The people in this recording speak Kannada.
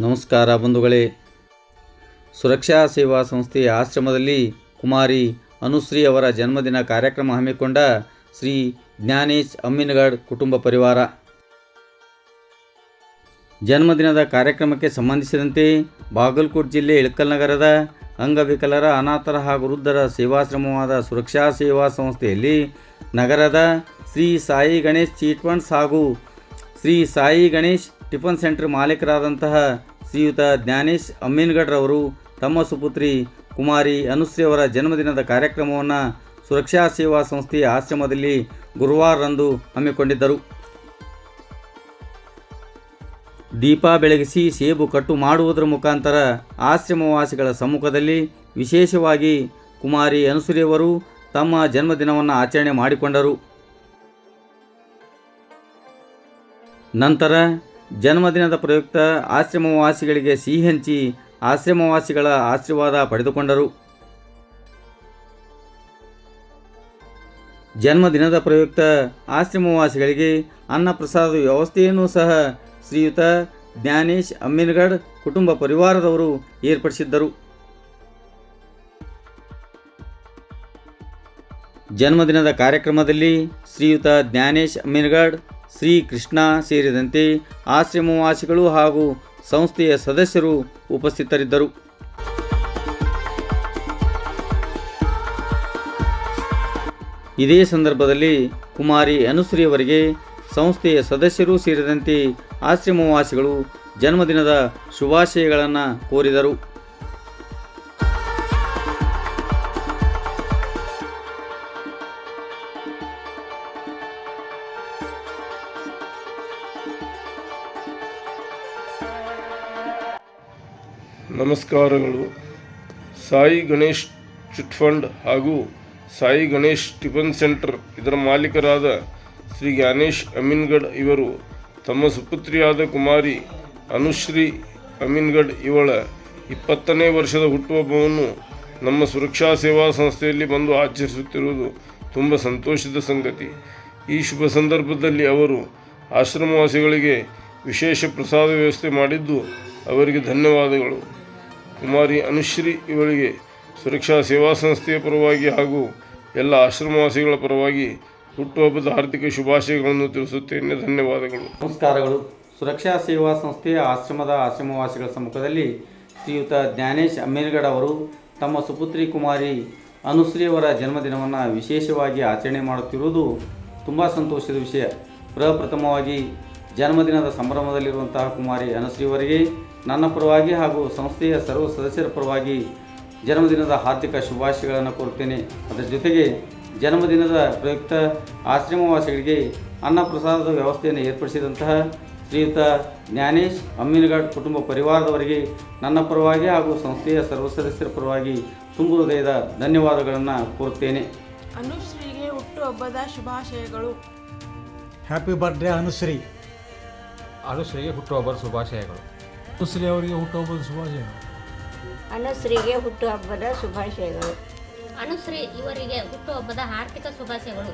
ನಮಸ್ಕಾರ ಬಂಧುಗಳೇ. ಸುರಕ್ಷಾ ಸೇವಾ ಸಂಸ್ಥೆಯ ಆಶ್ರಮದಲ್ಲಿ ಕುಮಾರಿ ಅನುಶ್ರೀ ಅವರ ಜನ್ಮದಿನ ಕಾರ್ಯಕ್ರಮ ಹಮ್ಮಿಕೊಂಡ ಶ್ರೀ ಜ್ಞಾನೇಶ್ ಅಮ್ಮಿನಗಡ್ ಕುಟುಂಬ ಪರಿವಾರ. ಜನ್ಮದಿನದ ಕಾರ್ಯಕ್ರಮಕ್ಕೆ ಸಂಬಂಧಿಸಿದಂತೆ ಬಾಗಲಕೋಟೆ ಜಿಲ್ಲೆ ಇಳಕಲ್ ನಗರದ ಅಂಗವಿಕಲರ, ಅನಾಥರ ಹಾಗೂ ವೃದ್ಧರ ಸೇವಾಶ್ರಮವಾದ ಸುರಕ್ಷಾ ಸೇವಾ ಸಂಸ್ಥೆಯಲ್ಲಿ ನಗರದ ಶ್ರೀ ಸಾಯಿ ಗಣೇಶ್ ಚೀಟ್ ಫಂಡ್ಸ್ ಹಾಗೂ ಶ್ರೀ ಸಾಯಿ ಗಣೇಶ್ ಟಿಫನ್ ಸೆಂಟರ್ ಮಾಲೀಕರಾದಂತಹ ಶ್ರೀಯುತ ಜ್ಞಾನೇಶ್ ಅಮ್ಮಿನಗಡ್ರವರು ತಮ್ಮ ಸುಪುತ್ರಿ ಕುಮಾರಿ ಅನುಶ್ರೀ ಅವರ ಜನ್ಮದಿನದ ಕಾರ್ಯಕ್ರಮವನ್ನು ಸುರಕ್ಷಾ ಸೇವಾ ಸಂಸ್ಥೆಯ ಆಶ್ರಮದಲ್ಲಿ ಗುರುವಾರರಂದು ಹಮ್ಮಿಕೊಂಡಿದ್ದರು. ದೀಪ ಬೆಳಗಿಸಿ ಸೇಬು ಕಟ್ಟು ಮಾಡುವುದರ ಮುಖಾಂತರ ಆಶ್ರಮವಾಸಿಗಳ ಸಮ್ಮುಖದಲ್ಲಿ ವಿಶೇಷವಾಗಿ ಕುಮಾರಿ ಅನುಶ್ರೀಯವರು ತಮ್ಮ ಜನ್ಮದಿನವನ್ನು ಆಚರಣೆ ಮಾಡಿಕೊಂಡರು. ನಂತರ ಜನ್ಮದಿನದ ಪ್ರಯುಕ್ತ ಆಶ್ರಮವಾಸಿಗಳಿಗೆ ಸಿಹಿ ಹಂಚಿ ಆಶ್ರಮವಾಸಿಗಳ ಆಶೀರ್ವಾದ ಪಡೆದುಕೊಂಡರು. ಜನ್ಮದಿನದ ಪ್ರಯುಕ್ತ ಆಶ್ರಮವಾಸಿಗಳಿಗೆ ಅನ್ನಪ್ರಸಾದ ವ್ಯವಸ್ಥೆಯನ್ನು ಸಹ ಶ್ರೀಯುತ ಜ್ಞಾನೇಶ್ ಅಮ್ಮಿನಗಡ್ ಕುಟುಂಬ ಪರಿವಾರದವರು ಏರ್ಪಡಿಸಿದ್ದರು. ಜನ್ಮದಿನದ ಕಾರ್ಯಕ್ರಮದಲ್ಲಿ ಶ್ರೀಯುತ ಜ್ಞಾನೇಶ್ ಅಮ್ಮಿನಗಡ್, ಶ್ರೀ ಕೃಷ್ಣ ಸೇರಿದಂತೆ ಆಶ್ರಮವಾಸಿಗಳು ಹಾಗೂ ಸಂಸ್ಥೆಯ ಸದಸ್ಯರು ಉಪಸ್ಥಿತರಿದ್ದರು. ಇದೇ ಸಂದರ್ಭದಲ್ಲಿ ಕುಮಾರಿ ಅನುಶ್ರೀ ಅವರಿಗೆ ಸಂಸ್ಥೆಯ ಸದಸ್ಯರು ಸೇರಿದಂತೆ ಆಶ್ರಮವಾಸಿಗಳು ಜನ್ಮದಿನದ ಶುಭಾಶಯಗಳನ್ನು ಕೋರಿದರು. ನಮಸ್ಕಾರಗಳು. ಸಾಯಿ ಗಣೇಶ್ ಚಿಟ್ ಫಂಡ್ ಹಾಗೂ ಸಾಯಿ ಗಣೇಶ್ ಟಿಫನ್ ಸೆಂಟರ್ ಇದರ ಮಾಲೀಕರಾದ ಶ್ರೀ ಜ್ಞಾನೇಶ್ ಅಮ್ಮಿನಗಡ್ ಇವರು ತಮ್ಮ ಸುಪುತ್ರಿಯಾದ ಕುಮಾರಿ ಅನುಶ್ರೀ ಅಮ್ಮಿನಗಡ್ ಇವಳ 20ನೇ ವರ್ಷದ ಹುಟ್ಟುಹಬ್ಬವನ್ನು ನಮ್ಮ ಸುರಕ್ಷಾ ಸೇವಾ ಸಂಸ್ಥೆಯಲ್ಲಿ ಬಂದು ಆಚರಿಸುತ್ತಿರುವುದು ತುಂಬ ಸಂತೋಷದ ಸಂಗತಿ. ಈ ಶುಭ ಸಂದರ್ಭದಲ್ಲಿ ಅವರು ಆಶ್ರಮವಾಸಿಗಳಿಗೆ ವಿಶೇಷ ಪ್ರಸಾದ ವ್ಯವಸ್ಥೆ ಮಾಡಿದ್ದು ಅವರಿಗೆ ಧನ್ಯವಾದಗಳು. ಕುಮಾರಿ ಅನುಶ್ರೀ ಇವರಿಗೆ ಸುರಕ್ಷಾ ಸೇವಾ ಸಂಸ್ಥೆಯ ಪರವಾಗಿ ಹಾಗೂ ಎಲ್ಲ ಆಶ್ರಮವಾಸಿಗಳ ಪರವಾಗಿ ಹುಟ್ಟುಹಬ್ಬದ ಆರ್ಥಿಕ ಶುಭಾಶಯಗಳನ್ನು ತಿಳಿಸುತ್ತೇನೆ. ಧನ್ಯವಾದಗಳು. ನಮಸ್ಕಾರಗಳು. ಸುರಕ್ಷಾ ಸೇವಾ ಸಂಸ್ಥೆಯ ಆಶ್ರಮವಾಸಿಗಳ ಸಮ್ಮುಖದಲ್ಲಿ ಶ್ರೀಯುತ ಜ್ಞಾನೇಶ್ ಅಮ್ಮಿನಗಡ್ ಅವರು ತಮ್ಮ ಸುಪುತ್ರಿ ಕುಮಾರಿ ಅನುಶ್ರೀ ಅವರ ಜನ್ಮದಿನವನ್ನು ವಿಶೇಷವಾಗಿ ಆಚರಣೆ ಮಾಡುತ್ತಿರುವುದು ತುಂಬ ಸಂತೋಷದ ವಿಷಯ. ಪ್ರಪ್ರಥಮವಾಗಿ ಜನ್ಮದಿನದ ಸಂಭ್ರಮದಲ್ಲಿರುವಂತಹ ಕುಮಾರಿ ಅನುಶ್ರೀ ಅವರಿಗೆ ನನ್ನ ಪರವಾಗಿ ಹಾಗೂ ಸಂಸ್ಥೆಯ ಸರ್ವ ಸದಸ್ಯರ ಪರವಾಗಿ ಜನ್ಮದಿನದ ಹಾರ್ದಿಕ ಶುಭಾಶಯಗಳನ್ನು ಕೋರುತ್ತೇನೆ. ಅದರ ಜೊತೆಗೆ ಜನ್ಮದಿನದ ಪ್ರಯುಕ್ತ ಆಶ್ರಮವಾಸಿಗಳಿಗೆ ಅನ್ನಪ್ರಸಾದದ ವ್ಯವಸ್ಥೆಯನ್ನು ಏರ್ಪಡಿಸಿದಂತಹ ಶ್ರೀಯುತ ಜ್ಞಾನೇಶ್ ಅಮ್ಮಿನಗಡ್ ಕುಟುಂಬ ಪರಿವಾರದವರಿಗೆ ನನ್ನ ಪರವಾಗಿ ಹಾಗೂ ಸಂಸ್ಥೆಯ ಸರ್ವ ಸದಸ್ಯರ ಪರವಾಗಿ ತುಂಬು ಹೃದಯದ ಧನ್ಯವಾದಗಳನ್ನು ಕೋರುತ್ತೇನೆ. ಅನುಶ್ರೀಗೆ ಹುಟ್ಟುಹಬ್ಬದ ಶುಭಾಶಯಗಳು. Happy birthday Anushree. ಅನುಶ್ರೀಗೆ ಹುಟ್ಟುಹಬ್ಬದ ಶುಭಾಶಯಗಳು. ಅನುಶ್ರೀ ಅವರಿಗೆ ಹುಟ್ಟುಹಬ್ಬದ ಶುಭಾಶಯಗಳು. ಅನುಶ್ರೀಗೆ ಹುಟ್ಟುಹಬ್ಬದ ಶುಭಾಶಯಗಳು. ಅನುಶ್ರೀ ಇವರಿಗೆ ಹುಟ್ಟುಹಬ್ಬದ ಆರ್ಥಿಕ ಶುಭಾಶಯಗಳು.